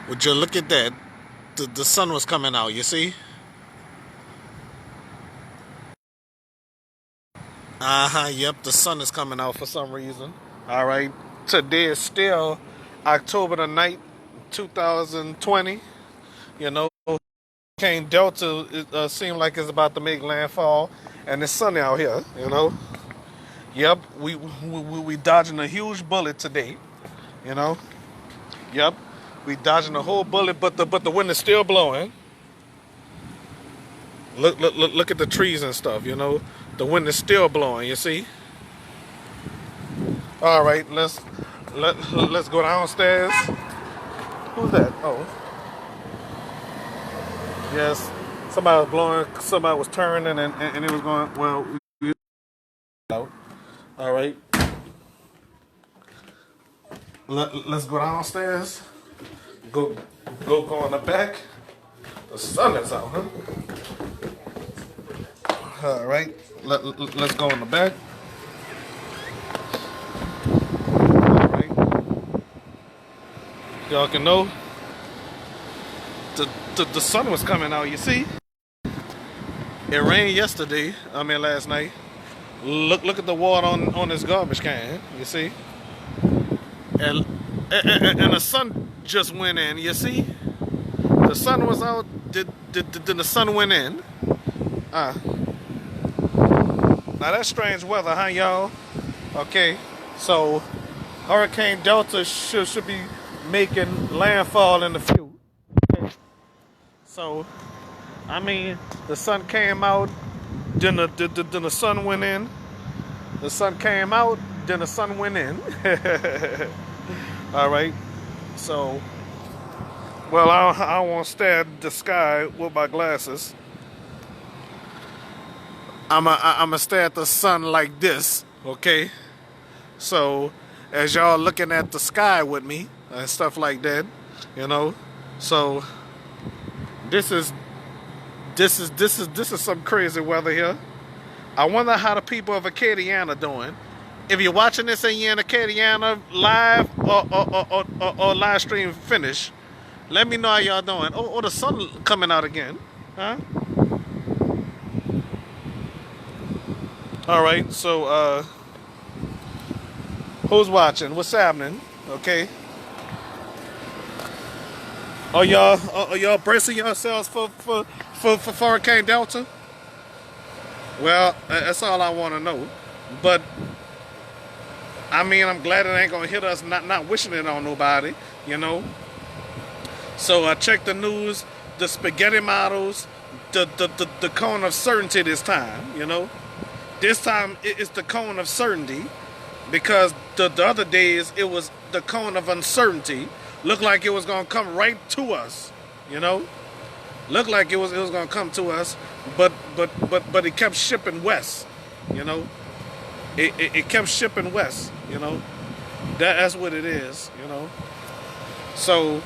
Would you look at that? The sun was coming out, you see? Uh-huh, yep, the sun is coming out for some reason. All right. Today is still October the 9th, 2020. You know, Hurricane Delta seems like it's about to make landfall, and it's sunny out here, you know? Yep, we dodging a huge bullet today, you know? Yep, we dodging a whole bullet, but the wind is still blowing. Look at the trees and stuff, you know? The wind is still blowing, you see? All right, let's go downstairs. Who's that? Oh, yes. Somebody was blowing. Somebody was turning, and it was going. Well, out. All right. Let's go downstairs. Go in the back. The sun is out, huh? All right. Let's go in the back. All right. Y'all can know the sun was coming out. You see, it rained yesterday. I mean last night. Look at the water on this garbage can. You see, and and the sun just went in. You see, the sun was out. Did the sun went in? Now that's strange weather, huh, y'all? Okay, so Hurricane Delta should be making landfall in the future. Okay. So, I mean, the sun came out, then the sun went in. The sun came out, then the sun went in. All right. So, well, I won't stare at the sky with my glasses. I'ma stare at the sun like this, okay? So, as y'all looking at the sky with me and stuff like that, you know. So, this is some crazy weather here. I wonder how the people of Acadiana doing. If you're watching this and you're in Acadiana live or live stream finish, let me know how y'all doing. Oh, the sun coming out again, huh? All right, so who's watching? What's happening? Okay. Are y'all bracing yourselves for Hurricane Delta? Well, that's all I want to know. But I mean, I'm glad it ain't gonna hit us. Not wishing it on nobody, you know. So I checked the news, the spaghetti models, the cone of certainty this time, you know. This time it's the cone of certainty because the other days it was the cone of uncertainty. Looked like it was gonna come right to us, you know. Looked like it was gonna come to us, but it kept shipping west, you know. It kept shipping west, you know. That's what it is, you know. So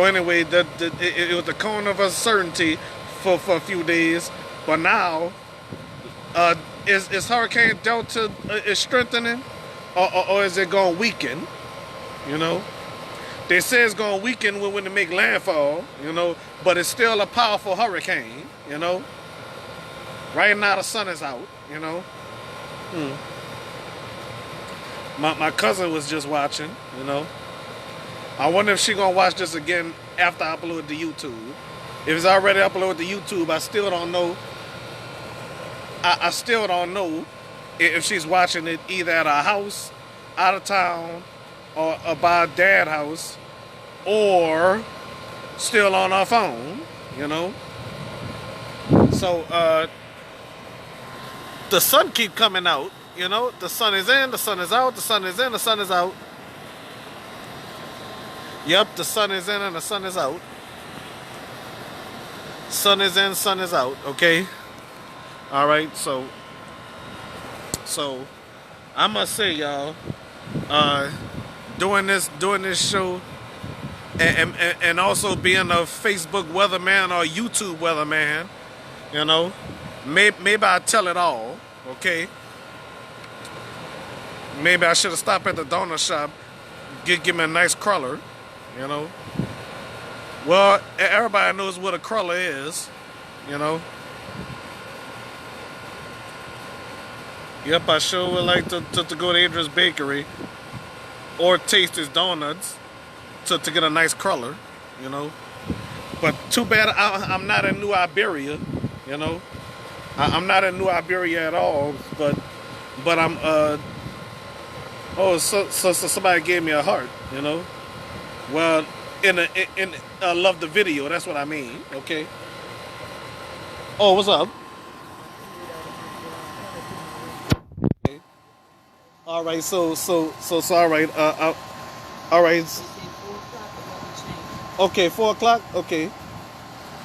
anyway, it was the cone of uncertainty for a few days. But now, is Hurricane Delta is strengthening, or is it going to weaken? You know, they say it's going to weaken when they make landfall. You know, but it's still a powerful hurricane. You know, right now the sun is out. You know, my cousin was just watching. You know, I wonder if she gonna watch this again after I upload it to YouTube. If it's already uploaded to YouTube, I still don't know. I still don't know if she's watching it either at her house, out of town, or by her dad's house, or still on her phone, you know. So the sun keep coming out, you know. The sun is in, the sun is out, the sun is in, the sun is out. Yep, the sun is in and the sun is out. Sun is in, sun is out, okay? All right, so I must say, y'all, doing this show and also being a Facebook weatherman or YouTube weatherman, you know, maybe I tell it all, okay? Maybe I should have stopped at the donut shop, give me a nice cruller, You know. Well, everybody knows what a cruller is. You know. Yep, I sure would like to go to Adrian's Bakery or taste his donuts to get a nice cruller. You know. But too bad I'm not in New Iberia. You know. I'm not in New Iberia at all. But I'm oh, so somebody gave me a heart. You know. Well, in love the video. That's what I mean. Okay. Oh, what's up? Okay. All right. So. All right. All right. Okay. 4 o'clock. Okay.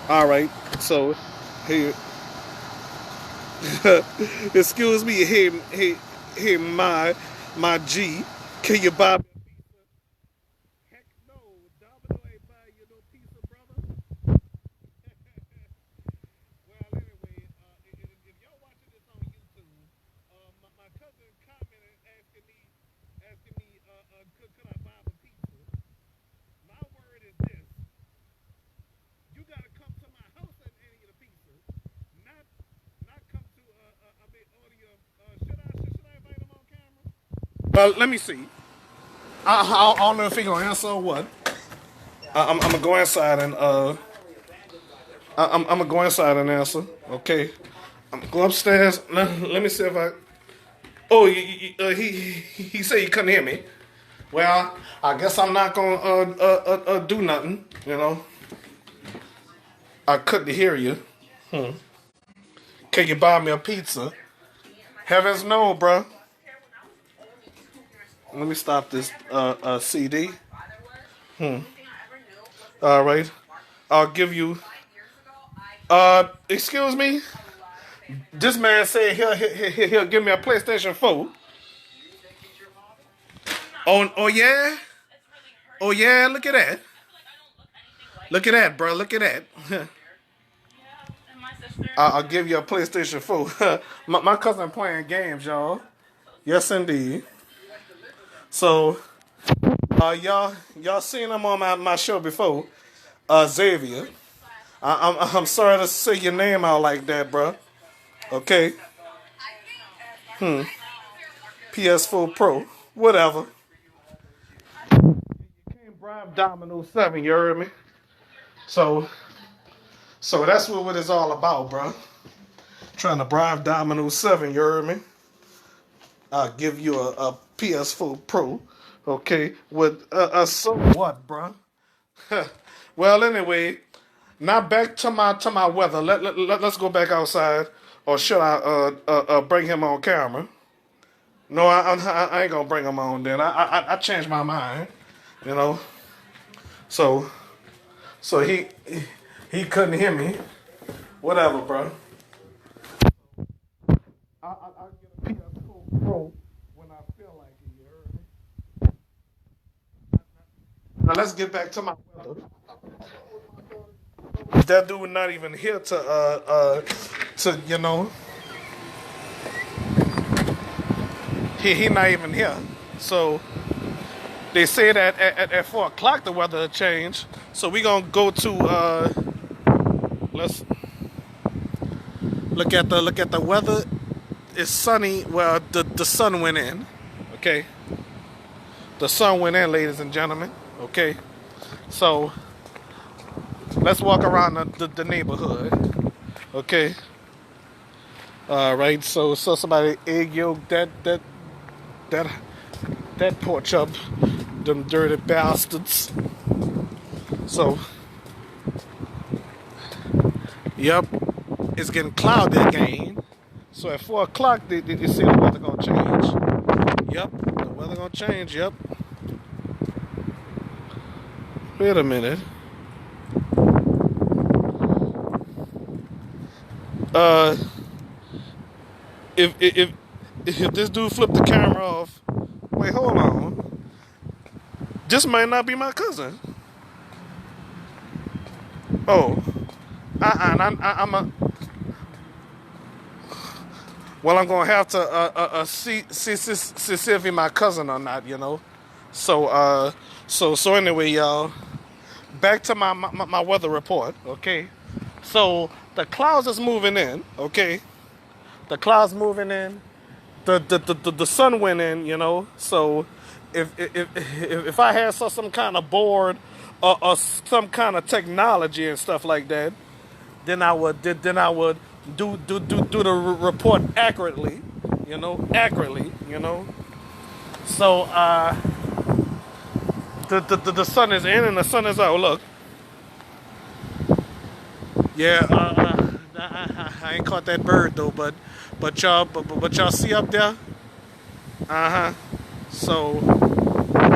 All right. So, hey, excuse me. Hey, my G. Can you buy? Heck no, Domino ain't buying you no pizza, brother. Well, anyway, if y'all watching this on YouTube, my cousin commented asking me, could I buy him a pizza? My word is this: you gotta come to my house and eat a pizza, not come to I mean, audio. Should I invite him on camera? Well, let me see. I don't know if he gonna answer or what. I'm gonna go inside and I'm gonna go inside and answer. Okay. I'm gonna go upstairs. Let me see if I. Oh, he said he couldn't hear me. Well, I guess I'm not gonna do nothing. You know, I couldn't hear you. Can you buy me a pizza? Heavens no, bro. Let me stop this CD. All right, I'll give you. Excuse me. This man said he'll give me a PlayStation 4. Oh yeah. Oh yeah. Look at that. Look at that, bro. Look at that. I'll give you a PlayStation 4. my cousin playing games, y'all. Yes, indeed. So, y'all seen him on my show before, Xavier. I'm sorry to say your name out like that, bro. Okay. PS4 Pro, whatever. You can't bribe Dominoes 7. You heard me? So, that's what it's all about, bro. Trying to bribe Dominoes 7. You heard me? I'll give you a PS4 Pro, okay, with so what, bro? Well, anyway, now back to my weather. Let's go back outside, or should I bring him on camera? No, I ain't gonna bring him on. Then I changed my mind, you know. So he couldn't hear me. Whatever, bro. I'll get a PS4 Pro when I feel like it. You heard me? Now let's get back to my weather. That dude not even here to he not even here. So they say that at 4 o'clock the weather will change. So we gonna go to let's look at the weather. It's sunny. Well, the sun went in. Okay, the sun went in, ladies and gentlemen. Okay, so let's walk around the neighborhood. Okay. All right. So somebody egg yolk that porch up, them dirty bastards. So, yep, it's getting cloudy again. So at 4 o'clock, they say the weather gonna change. Yep, the weather gonna change. Yep. Wait a minute. Uh, if this dude flipped the camera off, wait, hold on. This might not be my cousin. Oh, I'm a. Well, I'm gonna have to see if he my cousin or not. You know, So so anyway, y'all. Back to my weather report. Okay. So the clouds is moving in. Okay. The clouds moving in. The sun went in. So if I had some kind of board or some kind of technology and stuff like that, then I would do the report accurately. Accurately. So the sun is in and the sun is out. Look, yeah, I ain't caught that bird though, but y'all see up there? Uh huh. So the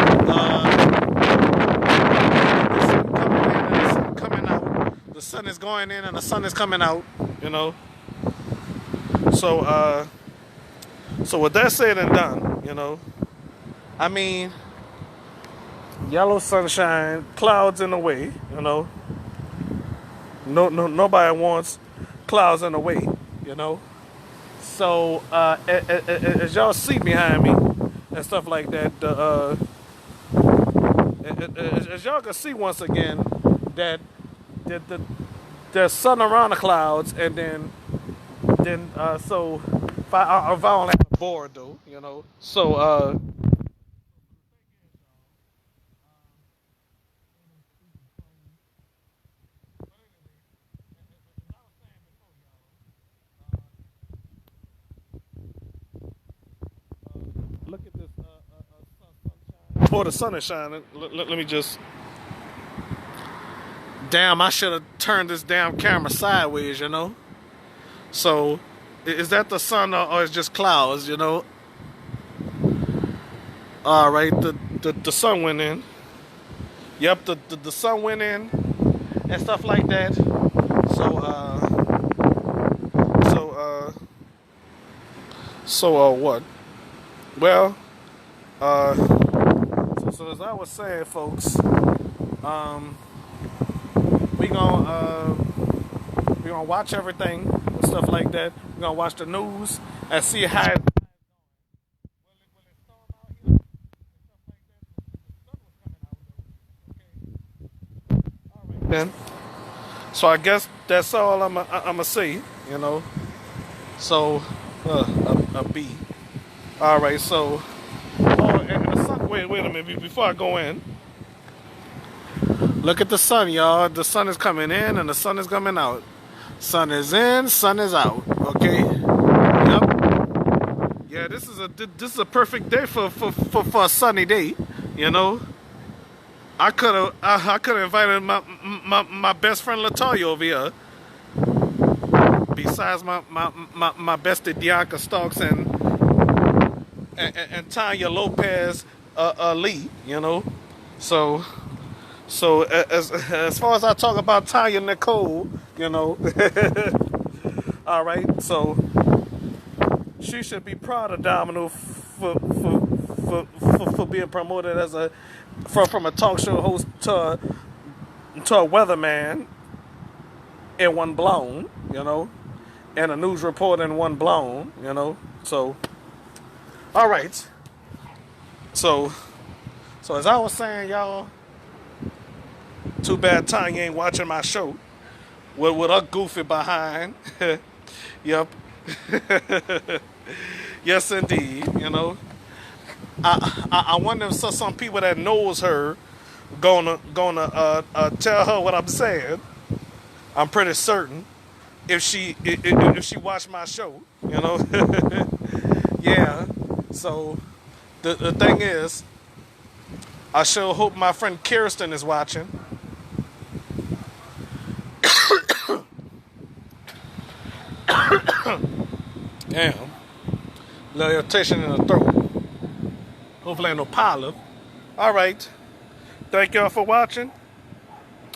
sun coming in and the sun coming out. The sun is going in and the sun is coming out. You know. So so with that said and done, I mean, yellow sunshine, clouds in the way. Nobody wants clouds in the way. You know. So as y'all see behind me and stuff like that, as y'all can see once again that there's sun around the clouds, and then so if I only have a board though, so look at this sunshine. Oh, the sun is shining. Let me just. Damn, I should have turned this damn camera sideways. So, is that the sun or is just clouds? All right, the sun went in. Yep, the sun went in and stuff like that. So what? Well, so as I was saying, folks, we gonna watch everything and stuff like that. We're gonna watch the news and see how. Then, so I guess that's all I'ma say. So a B. All right, so and the sun. Wait a minute. Before I go in, look at the sun, y'all. The sun is coming in and the sun is coming out. Sun is in, sun is out. Okay. Yep. Yeah, this is a perfect day for a sunny day. I could have invited my best friend Latoya over here. Besides my bestie Dianca Starks and Tanya Lopez Lee. So as far as I talk about Tanya Nicole, all right. So she should be proud of Domino for being promoted as from a talk show host to a weatherman in one blown, and a news reporter in one blown, So, all right. So as I was saying, y'all, too bad Tanya ain't watching my show with her goofy behind. Yep. Yes, indeed. I wonder if some people that knows her gonna tell her what I'm saying. I'm pretty certain if she watched my show, Yeah. So the thing is, I sure hope my friend Kirsten is watching. Damn. Little irritation in the throat. Hopefully ain't no polyp. All right. Thank y'all for watching.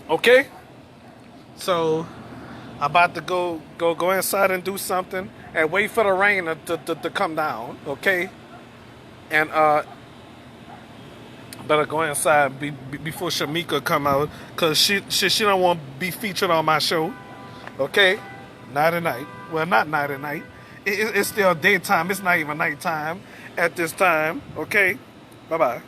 Okay. So I'm about to go inside and do something and wait for the rain to come down. Okay. And better go inside before Shamika come out, cause she don't want to be featured on my show. Okay. Night and night. Well, not night and night. It's still daytime. It's not even nighttime at this time. Okay. Bye-bye.